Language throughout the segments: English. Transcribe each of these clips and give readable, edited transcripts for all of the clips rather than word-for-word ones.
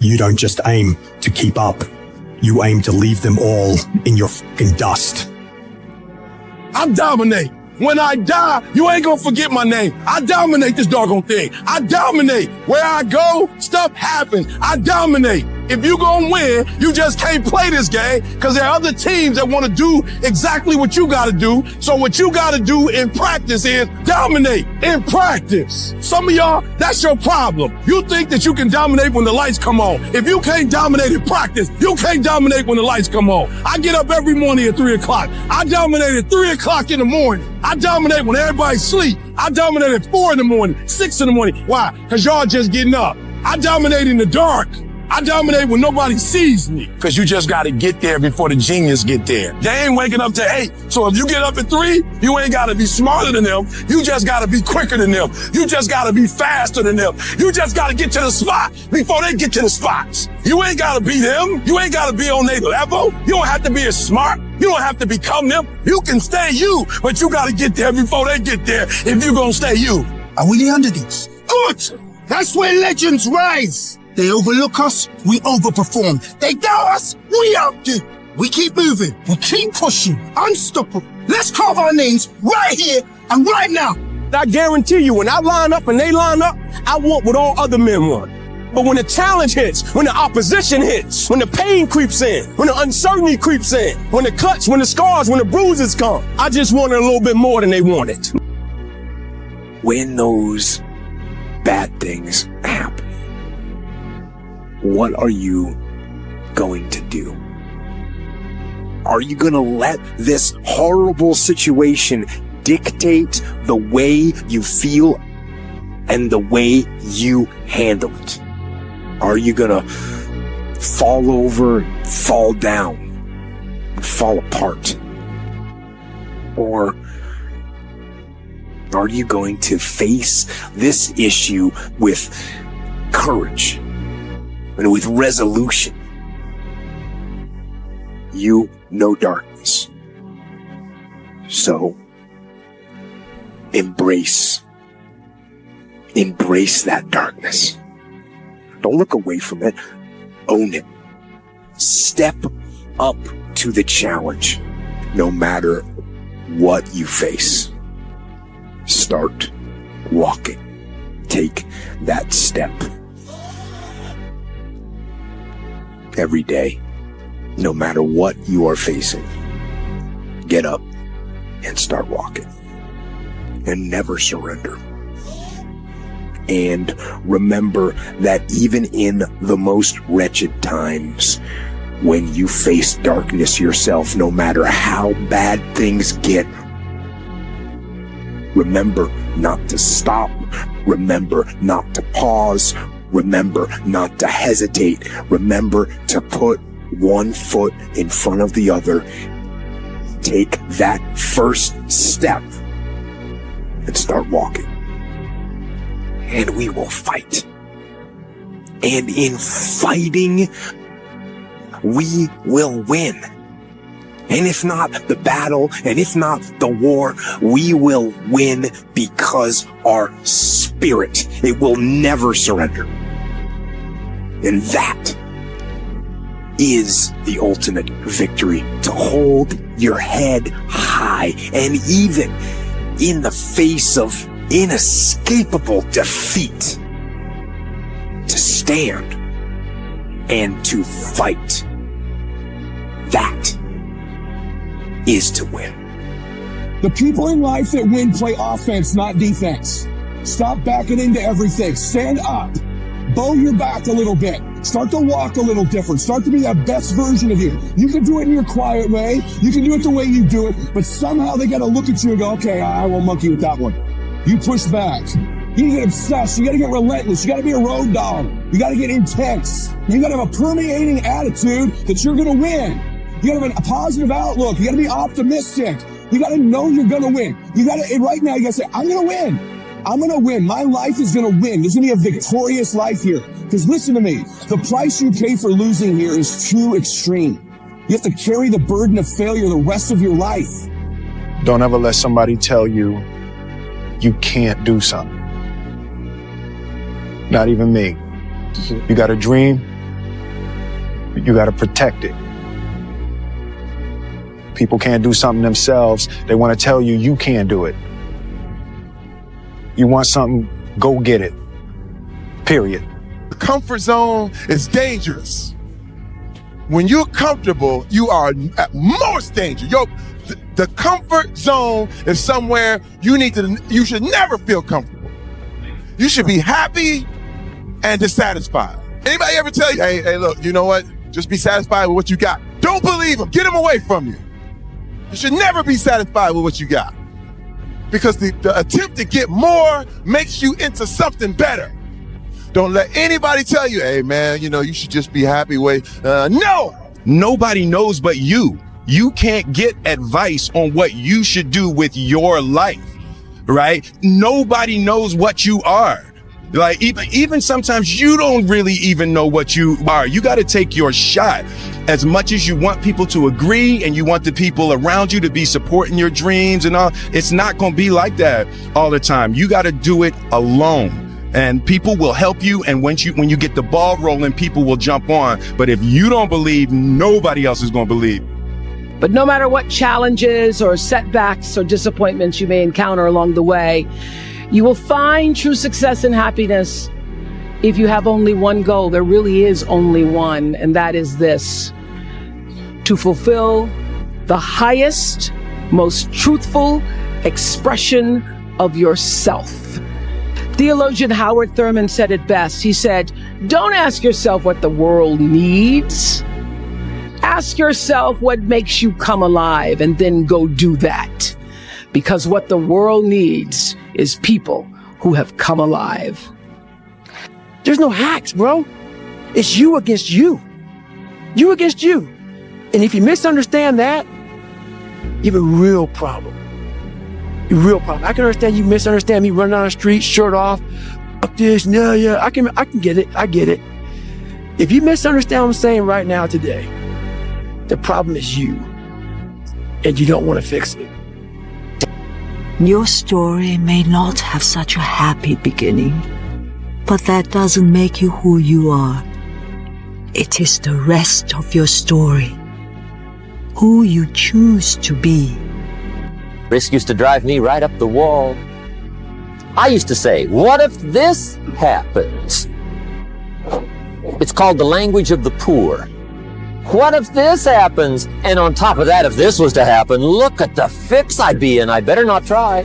You don't just aim to keep up. You aim to leave them all in your fucking dust. I dominate. When I die, you ain't gonna forget my name. I dominate this doggone thing. I dominate. Where I go, stuff happens. I dominate. If you gonna win, you just can't play this game because there are other teams that want to do exactly what you gotta do. So what you gotta do in practice is dominate in practice. Some of y'all, that's your problem. You think that you can dominate when the lights come on. If you can't dominate in practice, you can't dominate when the lights come on. I get up every morning at 3 o'clock. I dominate at 3 o'clock in the morning. I dominate when everybody's asleep. I dominate at 4 in the morning, 6 in the morning. Why? Because y'all just getting up. I dominate in the dark. I dominate when nobody sees me. Because you just got to get there before the genius get there. They ain't waking up to 8. So if you get up at 3, you ain't got to be smarter than them. You just got to be quicker than them. You just got to be faster than them. You just got to get to the spot before they get to the spots. You ain't got to be them. You ain't got to be on their level. You don't have to be as smart. You don't have to become them. You can stay you, but you got to get there before they get there if you're going to stay you. Are we the underdogs? Good. That's where legends rise. They overlook us, we overperform. They doubt us, we outdo. We keep moving, we keep pushing, unstoppable. Let's carve our names right here and right now. I guarantee you, when I line up and they line up, I want what all other men want. But when the challenge hits, when the opposition hits, when the pain creeps in, when the uncertainty creeps in, when the cuts, when the scars, when the bruises come, I just want it a little bit more than they wanted. When those bad things happen, what are you going to do? Are you going to let this horrible situation dictate the way you feel and the way you handle it? Are you going to fall over, fall down, and fall apart? Or are you going to face this issue with courage and with resolution? You know darkness. So embrace that darkness. Don't look away from it. Own it. Step up to the challenge, no matter what you face. Start walking. Take that step. Every day, no matter what you are facing, get up and start walking. And never surrender. And remember that even in the most wretched times, when you face darkness yourself, no matter how bad things get, remember not to stop. Remember not to pause. Remember not to hesitate. Remember to put one foot in front of the other. Take that first step and start walking. And we will fight. And in fighting, we will win. And if not the battle, and if not the war, we will win because our spirit, it will never surrender. And that is the ultimate victory, to hold your head high, and even in the face of inescapable defeat, to stand and to fight. That is to win. The people in life that win play offense, not defense. Stop backing into everything. Stand up. Bow your back a little bit. Start to walk a little different. Start to be the best version of you. You can do it in your quiet way. You can do it the way you do it. But somehow they got to look at you and go, okay, I won't monkey with that one. You push back. You get obsessed. You got to get relentless. You got to be a road dog. You got to get intense. You got to have a permeating attitude that you're going to win. You got to have a positive outlook. You got to be optimistic. You got to know you're going to win. You got to, right now, you got to say, I'm going to win. I'm going to win. My life is going to win. There's going to be a victorious life here. Because listen to me, the price you pay for losing here is too extreme. You have to carry the burden of failure the rest of your life. Don't ever let somebody tell you you can't do something. Not even me. You got a dream, You got to protect it. People can't do something themselves. They want to tell you you can't do it. You want something, go get it. Period. The comfort zone is dangerous. When you're comfortable, you are at most danger. The comfort zone is somewhere you should never feel comfortable. You should be happy and dissatisfied. Anybody ever tell you, hey, look, you know what? Just be satisfied with what you got. Don't believe them. Get them away from you. You should never be satisfied with what you got. Because the attempt to get more makes you into something better. Don't let anybody tell you, hey man, you should just be happy with, no! Nobody knows but you. You can't get advice on what you should do with your life, right? Nobody knows what you are. Like even sometimes you don't really even know what you are. You got to take your shot. As much as you want people to agree and you want the people around you to be supporting your dreams and all, it's not going to be like that all the time. You got to do it alone. And people will help you. And when you get the ball rolling, people will jump on. But if you don't believe, nobody else is going to believe. But no matter what challenges or setbacks or disappointments you may encounter along the way, you will find true success and happiness if you have only one goal. There really is only one, and that is this: to fulfill the highest, most truthful expression of yourself. Theologian Howard Thurman said it best. He said, "Don't ask yourself what the world needs. Ask yourself what makes you come alive, and then go do that. Because what the world needs is people who have come alive." There's no hacks, bro. It's you against you. You against you. And if you misunderstand that, you have a real problem. A real problem. I can understand you misunderstand me running down the street, shirt off, fuck this, yeah, I can get it. I get it. If you misunderstand what I'm saying right now today, the problem is you. And you don't want to fix it. Your story may not have such a happy beginning, but that doesn't make you who you are. It is the rest of your story, who you choose to be. Risk used to drive me right up the wall. I used to say, what if this happens? It's called the language of the poor. What if this happens? And on top of that, if this was to happen, look at the fix I'd be in. I better not try.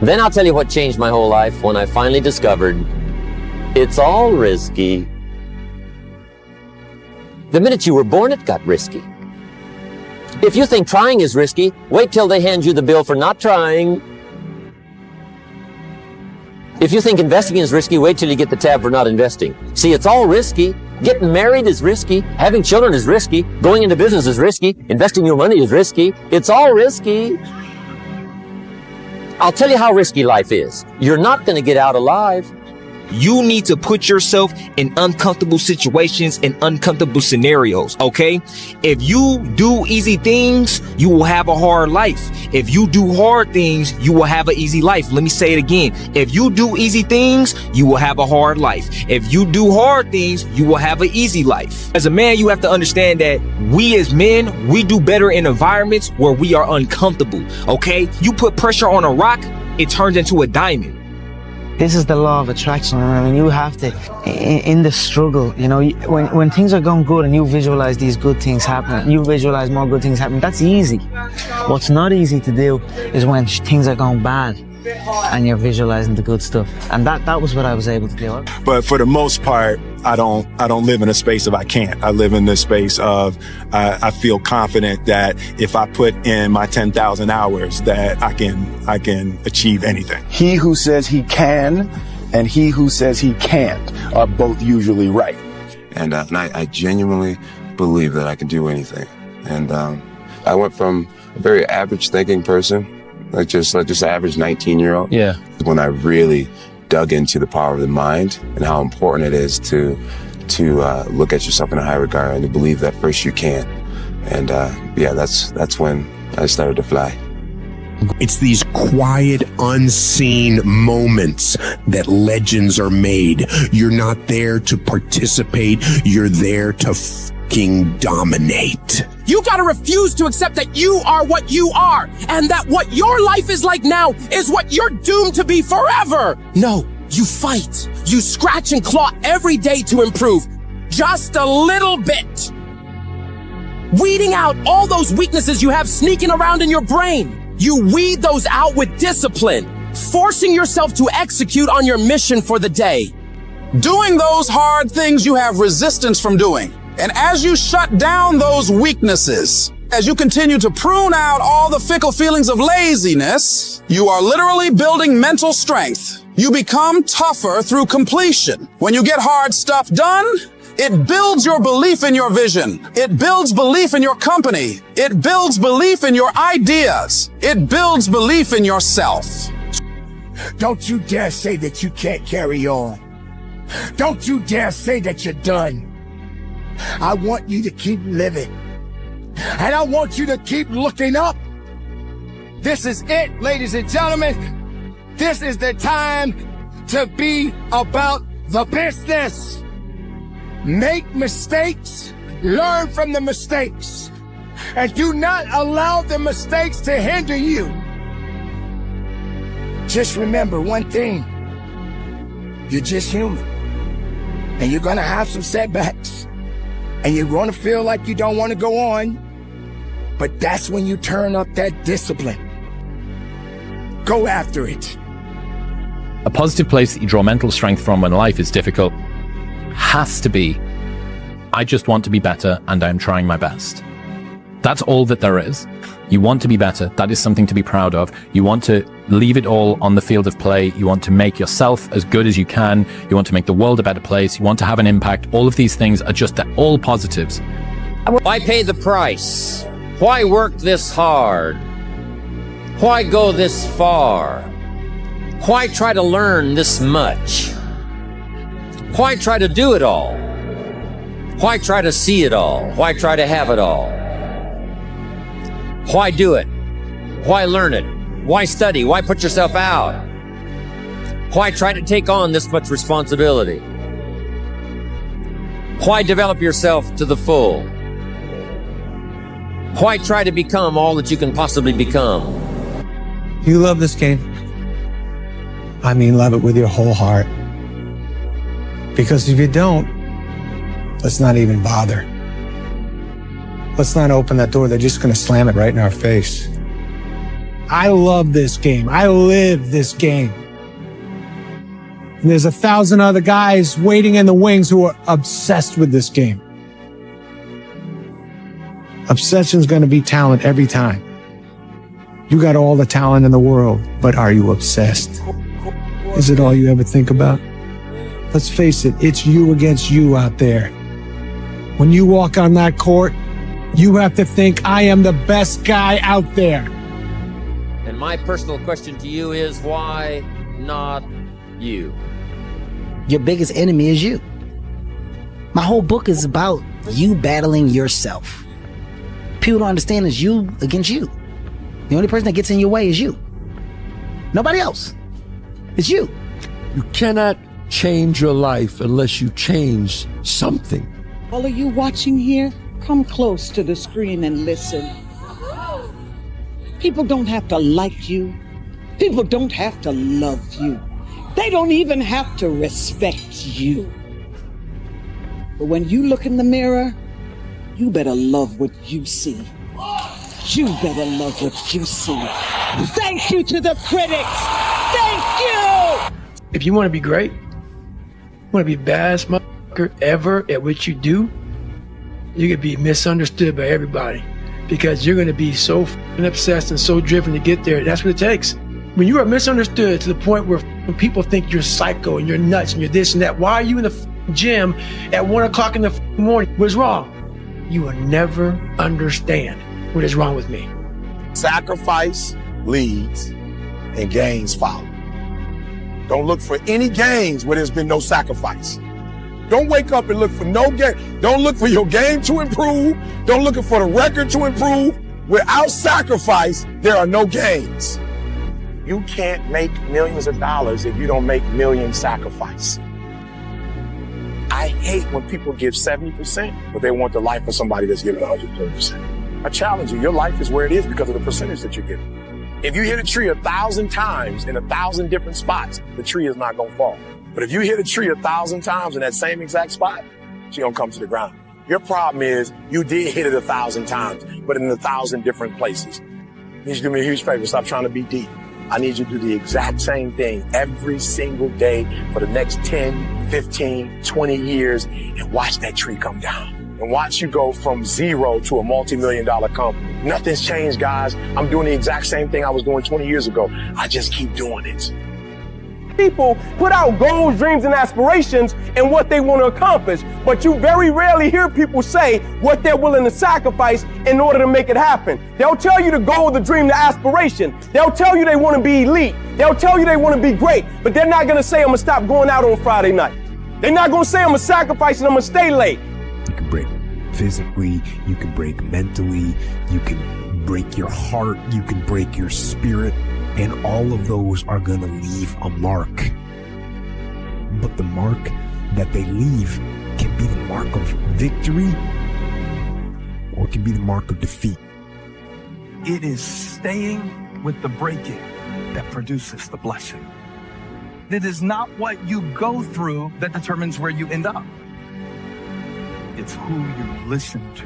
Then I'll tell you what changed my whole life when I finally discovered it's all risky. The minute you were born, it got risky. If you think trying is risky, wait till they hand you the bill for not trying. If you think investing is risky, wait till you get the tab for not investing. See, it's all risky. Getting married is risky. Having children is risky. Going into business is risky. Investing your money is risky. It's all risky. I'll tell you how risky life is. You're not going to get out alive. You need to put yourself in uncomfortable situations and uncomfortable scenarios, okay? If you do easy things, you will have a hard life. If you do hard things, you will have an easy life. Let me say it again. If you do easy things, you will have a hard life. If you do hard things, you will have an easy life. As a man, you have to understand that we as men, we do better in environments where we are uncomfortable, okay? You put pressure on a rock, it turns into a diamond. This is the law of attraction. I mean, you have to, in the struggle, when things are going good and you visualize these good things happening, you visualize more good things happening, that's easy. What's not easy to do is when things are going bad and you're visualizing the good stuff. And that was what I was able to do. But for the most part, I don't live in a space of I can't. I live in this space of I feel confident that if I put in my 10,000 hours that I can achieve anything. He who says he can and he who says he can't are both usually right. And I genuinely believe that I can do anything. And I went from a very average thinking person, like just an average 19-year-old. Yeah. When I really dug into the power of the mind and how important it is to look at yourself in a high regard and to believe that first you can. And that's when I started to fly. It's these quiet, unseen moments that legends are made. You're not there to participate. You're there to fucking dominate. You gotta refuse to accept that you are what you are, and that what your life is like now is what you're doomed to be forever. No, you fight. You scratch and claw every day to improve. Just a little bit. Weeding out all those weaknesses you have sneaking around in your brain. You weed those out with discipline, forcing yourself to execute on your mission for the day. Doing those hard things you have resistance from doing. And as you shut down those weaknesses, as you continue to prune out all the fickle feelings of laziness, you are literally building mental strength. You become tougher through completion. When you get hard stuff done, it builds your belief in your vision. It builds belief in your company. It builds belief in your ideas. It builds belief in yourself. Don't you dare say that you can't carry on. Don't you dare say that you're done. I want you to keep living. And I want you to keep looking up. This is it, ladies and gentlemen. This is the time to be about the business. Make mistakes, learn from the mistakes, and do not allow the mistakes to hinder you. Just remember one thing. You're just human. And you're gonna have some setbacks. And you're gonna feel like you don't want to go on. But that's when you turn up that discipline. Go after it. A positive place that you draw mental strength from when life is difficult has to be, I just want to be better and I'm trying my best. That's all that there is. You want to be better. That is something to be proud of. You want to leave it all on the field of play. You want to make yourself as good as you can. You want to make the world a better place. You want to have an impact. All of these things are just all positives. Why pay the price? Why work this hard? Why go this far? Why try to learn this much? Why try to do it all? Why try to see it all? Why try to have it all? Why do it? Why learn it? Why study? Why put yourself out? Why try to take on this much responsibility? Why develop yourself to the full? Why try to become all that you can possibly become? You love this game. I mean, love it with your whole heart. Because if you don't, let's not even bother. Let's not open that door. They're just going to slam it right in our face. I love this game. I live this game. And there's 1,000 other guys waiting in the wings who are obsessed with this game. Obsession's going to be talent every time. You got all the talent in the world, but are you obsessed? Is it all you ever think about? Let's face it, it's you against you out there. When you walk on that court, you have to think, I am the best guy out there. And my personal question to you is, why not you? Your biggest enemy is you. My whole book is about you battling yourself. People don't understand it's you against you. The only person that gets in your way is you. Nobody else. It's you. You cannot change your life unless you change something. All of you watching here, come close to the screen and listen. People don't have to like you. People don't have to love you. They don't even have to respect you. But when you look in the mirror, you better love what you see. You better love what you see. Thank you to the critics. Thank you. If you want to be great, you want to be the baddest motherfucker ever at what you do, you could be misunderstood by everybody because you're going to be so obsessed and so driven to get there. That's what it takes. When you are misunderstood to the point where people think you're psycho and you're nuts and you're this and that, why are you in the gym at 1 o'clock in the morning? What's wrong? You will never understand what is wrong with me. Sacrifice leads and gains follow. Don't look for any gains where there's been no sacrifice. Don't wake up and look for no game. Don't look for your game to improve. Don't look for the record to improve. Without sacrifice, there are no gains. You can't make millions of dollars if you don't make millions sacrifice. I I hate when people give 70%, but they want the life of somebody that's giving 120%. I challenge you, your life is where it is because of the percentage that you're giving. If you hit a tree 1,000 times in 1,000 different spots, the tree is not gonna fall. But if you hit a tree 1,000 times in that same exact spot, she gonna come to the ground. Your problem is you did hit it 1,000 times, but in 1,000 different places. You need to do me a huge favor. Stop trying to be deep. I need you to do the exact same thing every single day for the next 10, 15, 20 years and watch that tree come down. And watch you go from zero to a multi-million-dollar company. Nothing's changed, guys. I'm doing the exact same thing I was doing 20 years ago. I just keep doing it. People put out goals, dreams, and aspirations and what they want to accomplish, but you very rarely hear people say what they're willing to sacrifice in order to make it happen. They'll tell you the goal, the dream, the aspiration. They'll tell you they want to be elite. They'll tell you they want to be great, but they're not going to say, I'm going to stop going out on Friday night. They're not going to say, I'm going to sacrifice and I'm going to stay late. You can break physically, you can break mentally, you can break your heart, you can break your spirit. And all of those are going to leave a mark. But the mark that they leave can be the mark of victory or it can be the mark of defeat. It is staying with the breaking that produces the blessing. It is not what you go through that determines where you end up. It's who you listen to.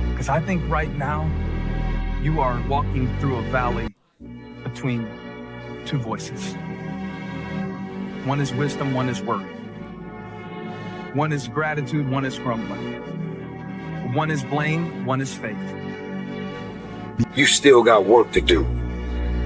Because I think right now you are walking through a valley between two voices. One is wisdom, one is worry. One is gratitude, one is grumbling. One is blame, one is faith. You still got work to do.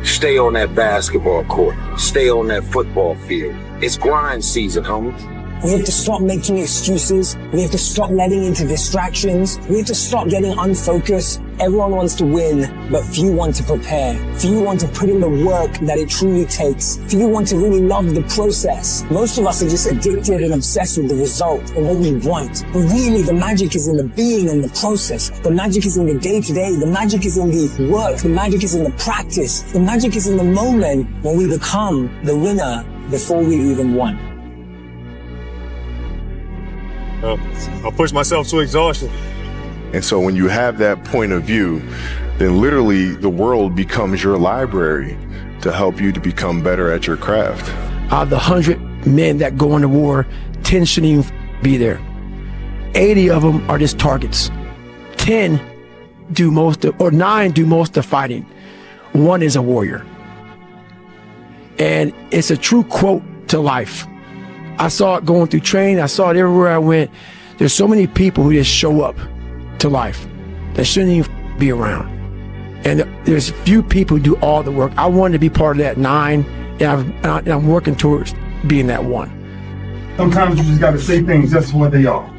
Stay on that basketball court. Stay on that football field. It's grind season, homie. We have to stop making excuses. We have to stop letting into distractions. We have to stop getting unfocused. Everyone wants to win, but few want to prepare. Few want to put in the work that it truly takes. Few want to really love the process. Most of us are just addicted and obsessed with the result and what we want. But really, the magic is in the being and the process. The magic is in the day-to-day. The magic is in the work. The magic is in the practice. The magic is in the moment when we become the winner before we even won. I push myself to exhaustion. And so when you have that point of view, then literally the world becomes your library to help you to become better at your craft. Out of the 100 men that go into war, 10 shouldn't even be there. 80 of them are just targets. 10 do most of, or 9 do most of fighting. 1 is a warrior. And it's a true quote to life. I saw it going through training. I saw it everywhere I went. There's so many people who just show up to life that shouldn't even be around. And there's few people who do all the work. I wanted to be part of that 9, and I'm working towards being that 1. Sometimes you just gotta say things just for what they are.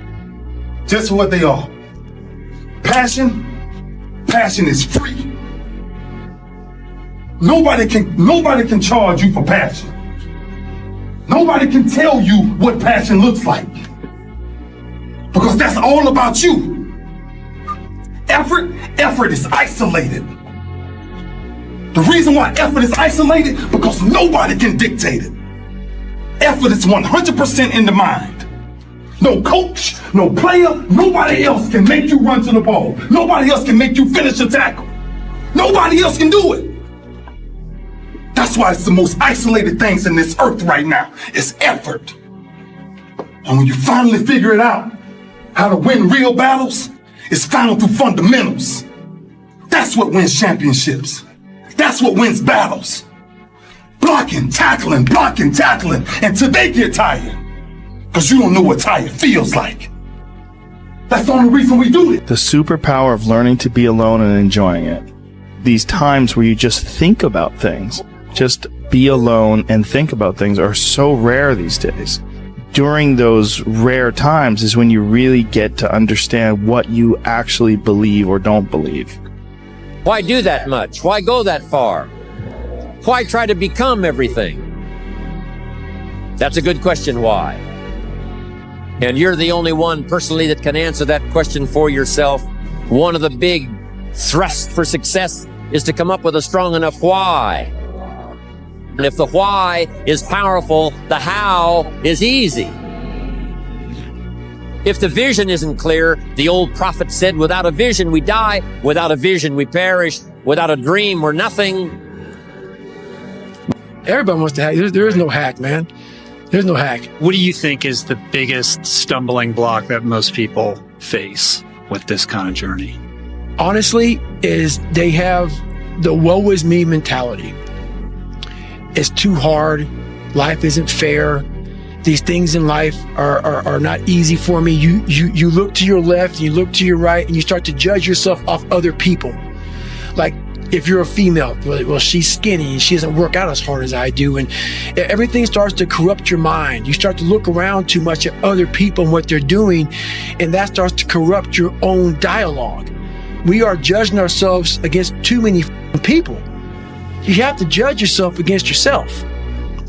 Just for what they are. Passion is free. Nobody can charge you for passion. Nobody can tell you what passion looks like. Because that's all about you. Effort is isolated. The reason why effort is isolated, because nobody can dictate it. Effort is 100% in the mind. No coach, no player, nobody else can make you run to the ball. Nobody else can make you finish a tackle. Nobody else can do it. That's why it's the most isolated things in this earth right now. It's effort. And when you finally figure it out, how to win real battles, it's found through fundamentals. That's what wins championships. That's what wins battles. Blocking, tackling, until they get tired. Because you don't know what tired feels like. That's the only reason we do it. The superpower of learning to be alone and enjoying it. These times where you just think about things, just be alone and think about things, are so rare these days. During those rare times is when you really get to understand what you actually believe or don't believe. Why do that much? Why go that far? Why try to become everything? That's a good question, why? And you're the only one personally that can answer that question for yourself. One of the big thrusts for success is to come up with a strong enough why. And if the why is powerful, the how is easy. If the vision isn't clear, the old prophet said, without a vision we die, without a vision we perish, without a dream we're nothing. Everybody wants to hack. There is no hack, man. There's no hack. What do you think is the biggest stumbling block that most people face with this kind of journey? Honestly, is they have the woe is me mentality. It's too hard. Life isn't fair. These things in life are not easy for me. You look to your left, and you look to your right, and you start to judge yourself off other people. Like, if you're a female, well, she's skinny and she doesn't work out as hard as I do. And everything starts to corrupt your mind. You start to look around too much at other people and what they're doing, and that starts to corrupt your own dialogue. We are judging ourselves against too many people. You have to judge yourself against yourself.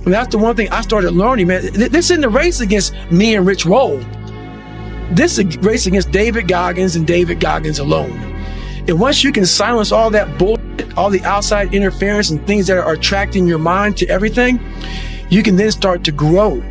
And that's the one thing I started learning, man. This isn't a race against me and Rich Roll. This is a race against David Goggins and David Goggins alone. And once you can silence all that bullshit, all the outside interference and things that are attracting your mind to everything, you can then start to grow.